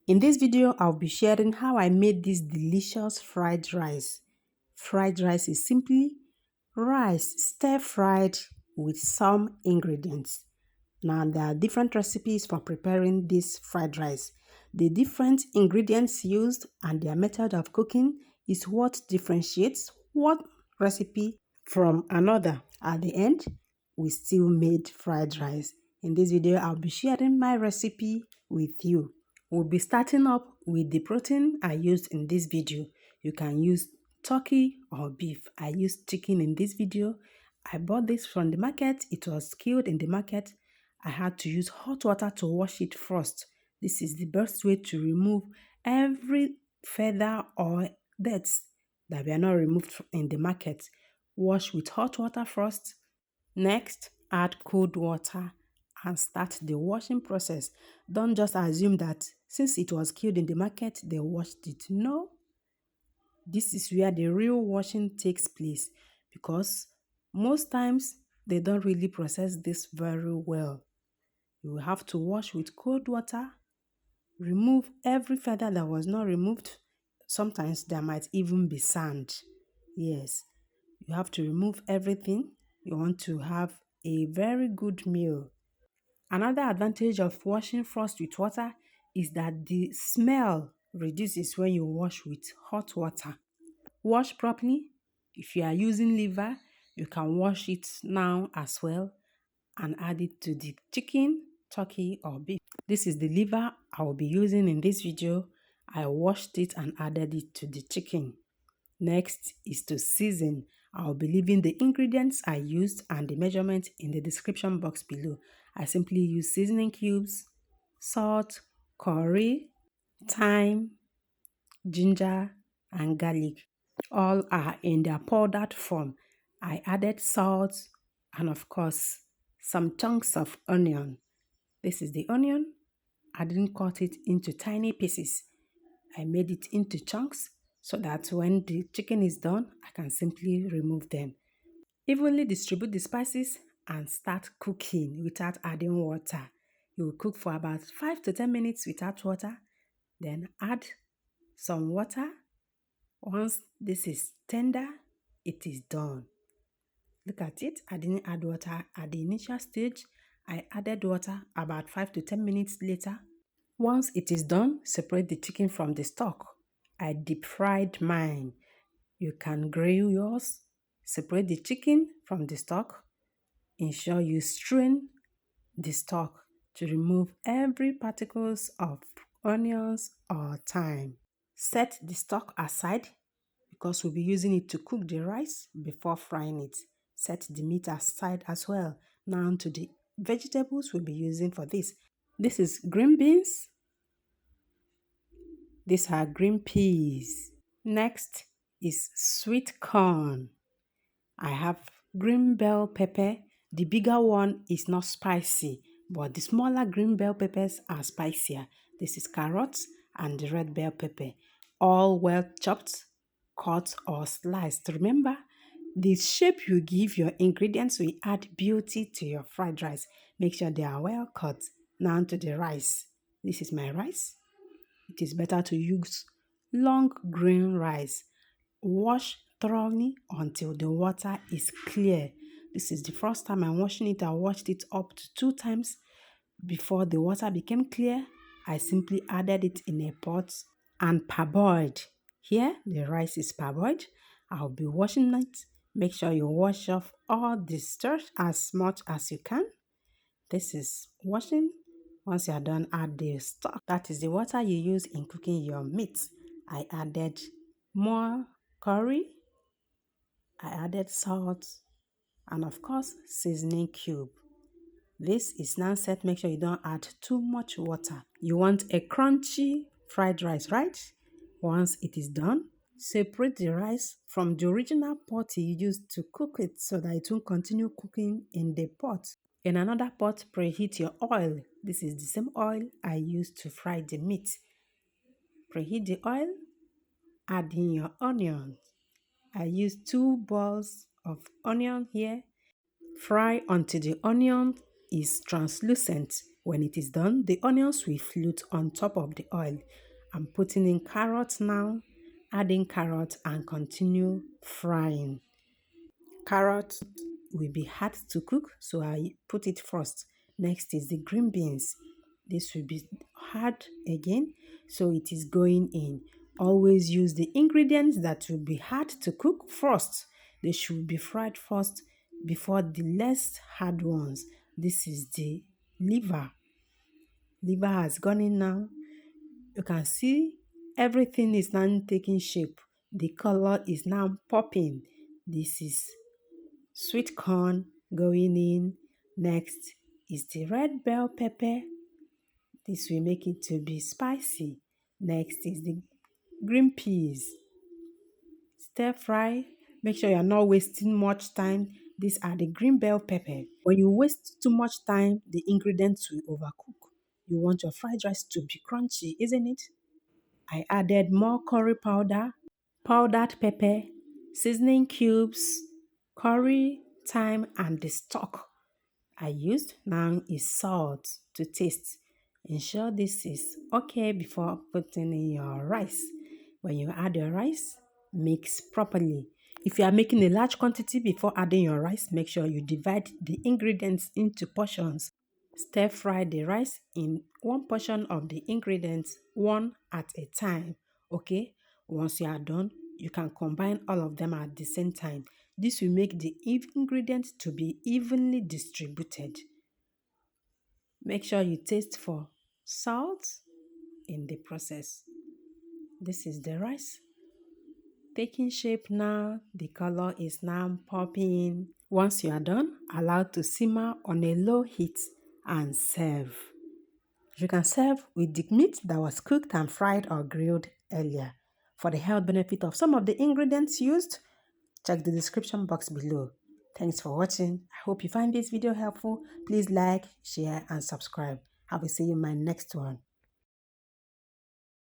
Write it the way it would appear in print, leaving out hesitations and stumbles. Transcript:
In this video, I'll be sharing how I made this delicious fried rice. Fried rice is simply rice stir-fried with some ingredients. Now, there are different recipes for preparing this fried rice. The different ingredients used and their method of cooking is what differentiates one recipe from another. At the end, we still made fried rice. In this video, I'll be sharing my recipe with you. We'll be starting up with the protein I used in this video. You can use turkey or beef. I used chicken in this video. I bought this from the market. It was killed in the market. I had to use hot water to wash it first. This is the best way to remove every feather or dirt that were not removed in the market. Wash with hot water first. Next, add cold water and start the washing process. Don't just assume that since it was killed in the market, they washed it. No, this is where the real washing takes place because most times they don't really process this very well. You will have to wash with cold water, remove every feather that was not removed. Sometimes there might even be sand. Yes, you have to remove everything. You want to have a very good meal. Another advantage of washing first with water is that the smell reduces when you wash with hot water. Wash properly. If you are using liver, you can wash it now as well and add it to the chicken, turkey or beef. This is the liver I will be using in this video. I washed it and added it to the chicken. Next is to season. I'll be leaving the ingredients I used and the measurement in the description box below. I simply use seasoning cubes, salt, curry, thyme, ginger, and garlic. All are in their powdered form. I added salt and of course some chunks of onion. This is the onion. I didn't cut it into tiny pieces. I made it into chunks so that when the chicken is done, I can simply remove them. Evenly distribute the spices and start cooking without adding water. You will cook for about 5 to 10 minutes without water. Then add some water. Once this is tender, it is done. Look at it. I didn't add water at the initial stage. I added water about 5 to 10 minutes later. Once it is done, separate the chicken from the stock. I deep fried mine. You can grill yours. Separate the chicken from the stock. Ensure you strain the stock to remove every particles of onions or thyme. Set the stock aside because we'll be using it to cook the rice before frying it. Set the meat aside as well. Now to the vegetables we'll be using for this. This is green beans. These are green peas. Next is sweet corn. I have green bell pepper. The bigger one is not spicy, but the smaller green bell peppers are spicier. This is carrots and the red bell pepper. All well chopped, cut or sliced. Remember, the shape you give your ingredients will add beauty to your fried rice. Make sure they are well cut. Now to the rice. This is my rice. It is better to use long grain rice. Wash thoroughly until the water is clear. This is the first time I'm washing it. I washed it up to 2 times before the water became clear. I simply added it in a pot and parboiled. Here, the rice is parboiled. I'll be washing it. Make sure you wash off all the starch as much as you can. This is washing. Once you are done, add the stock. That is the water you use in cooking your meat. I added more curry. I added salt and of course seasoning cube. This is now set. Make sure you don't add too much water. You want a crunchy fried rice, right? Once it is done, separate the rice from the original pot you used to cook it so that it will continue cooking in the pot. In another pot, preheat your oil. This is the same oil I used to fry the meat. Preheat the oil, add in your onion. I used 2 balls of onion here. Fry until the onion is translucent. When it is done, the onions will float on top of the oil. I'm putting in carrots now, adding carrot and continue frying. Carrot will be hard to cook, so I put it first. Next is the green beans. This will be hard again, so it is going in. Always use the ingredients that will be hard to cook first. They should be fried first before the less hard ones. This is the liver. Liver has gone in now. You can see everything is now taking shape. The color is now popping. This is sweet corn going in. Next is the red bell pepper. This will make it to be spicy. Next is the green peas. Stir fry. Make sure you are not wasting much time. These are the green bell pepper. When you waste too much time, the ingredients will overcook. You want your fried rice to be crunchy, isn't it? I added more curry powder, powdered pepper, seasoning cubes, curry, thyme, and the stock I used now is salt to taste. Ensure this is okay before putting in your rice. When you add your rice, mix properly. If you are making a large quantity before adding your rice, make sure you divide the ingredients into portions. Stir fry the rice in one portion of the ingredients, one at a time. Okay? Once you are done, you can combine all of them at the same time. This will make the ingredients to be evenly distributed. Make sure you taste for salt in the process. This is the rice taking shape now. The color is now popping. Once you are done, allow to simmer on a low heat and serve. You can serve with the meat that was cooked and fried or grilled earlier. For the health benefit of some of the ingredients used, check the description box below. Thanks for watching. I hope you find this video helpful. Please like, share, and subscribe. I will see you in my next one.